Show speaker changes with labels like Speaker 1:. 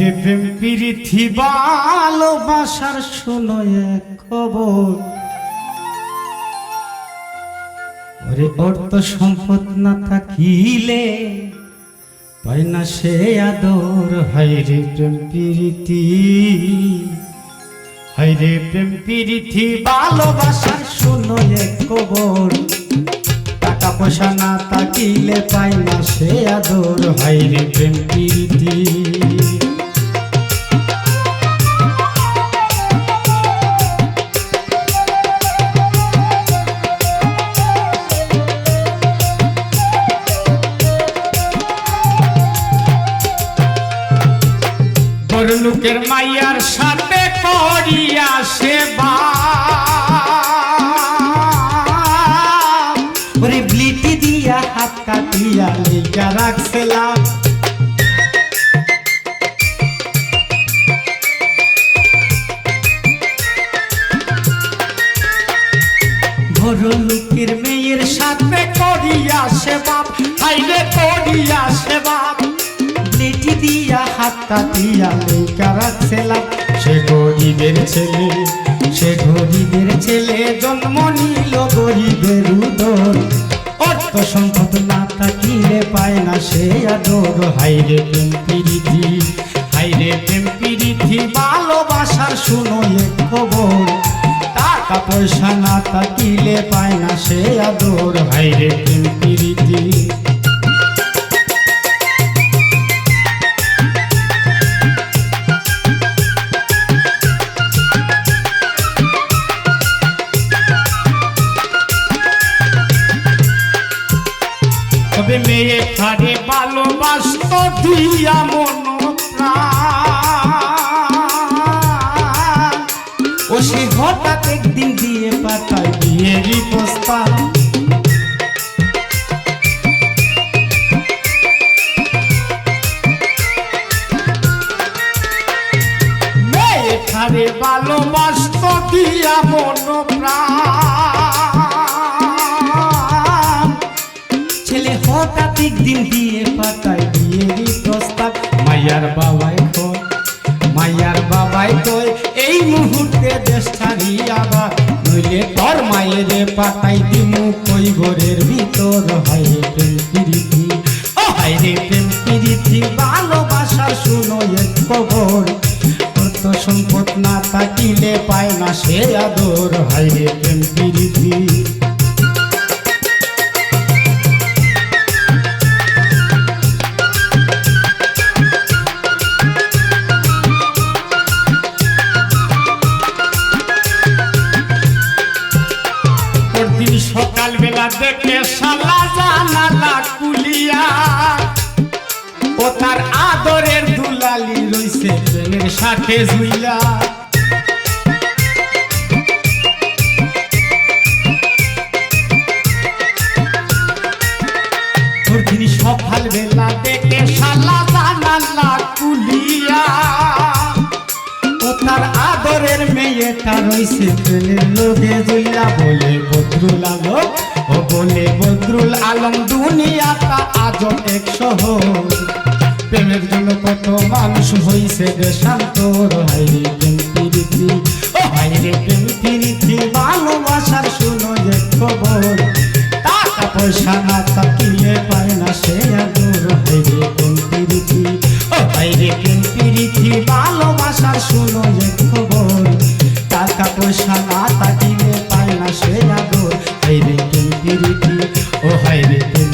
Speaker 1: রে প্রেম প্রীতি ভালোবাসার শোনো এক খবর, ওরে অর্থ সম্পদ না থাকিলে পায় না সে আদর। হায় রে প্রেম প্রীতি, হায় রে প্রেম প্রীতি ভালোবাসার শোনো এক খবর, টাকা পয়সা না থাকিলে পায় না সে আদর। হায় রে প্রেম প্রীতি। বড় লোকের মাইয়ার সাথে করিয়া সেবা, ওরে ব্লিটি দিয়া হাত কাটিয়া লিখা রাখছিলাম। বড় লোকের মেয়ের সাথে করিয়া সেবা, হাইরে করিয়া সেবা, ব্লিটি দিয়া হাত কাটিয়া লিখা রাখছিলাম। সে গরিবের ছেলে, সে গরিবের ছেলে জন্ম নিল গরিবের উদর, অর্থ সম্পদ না থাকিলে পায় না সে আদর। হাইরে প্রেম প্রীতি, হাইরে প্রেম প্রীতি ভালোবাসার শুনো এক খবর, টাকা পয়সা না থাকিলে পায় না সে আদর। হাইরে প্রেম প্রীতি। তবে মেয়ে খারে ভালোবাসত দিয়া মন প্রাণ, ও সে হঠাৎ একদিন দিয়ে পাঠায় বিয়েরই প্রস্তাব। মেয়ে খারে ভালোবাসত দিয়া মন প্রাণ, ছেলে হঠাৎ একদিন দিয়ে পাঠায় বিয়েরই প্রস্তাব। মাইয়ার বাবাই কয়, মাইয়ার বাবাই কয় এই মুহূর্তে দেশ ছাড়িয়াবা, নইলে তোর মায়েরে পাঠাই দিমু কই ঘরের ভিতর। হায় প্রেম প্রীতি, ও হায়রে প্রেম প্রীতি ভালোবাসার শুনো এক খবর, অর্থ সম্পদ না থাকিলে পায় না সে আদর। হায়রে প্রেম প্রীতি। সকাল বেলা দেখে শালা জানালা কুলিয়া, ও তার আদরের দুলালি রইছে প্রেমের সাথে ঝুইলা। সকাল বেলা দেখে শালা জানালা কুলিয়া, ও তার আদরের মেয়েটা রইছে প্রেমের লোভে ঝুইলা। বলে বদরুল আলম, ও বলে বদরুল আলম দুনিয়াটা আজব এক শহর, প্রেমের জন্য কত মানুষ হইছে দেশান্তর। হায়রে প্রেম প্রীতি, ও হায়রে প্রেম প্রীতি ভালোবাসার শুনো এক খবর, টাকা পয়সা না থাকিলে পায় না সে আদর। হায়রে প্রেম প্রীতি, ও হায়রে প্রেম প্রীতি ভালোবাসার শুনো এক খবর, টাকা পয়সা না থাকিলে পায় না সে আদর। হায়রে প্রেম প্রীতি, ও হায়রে প্রেম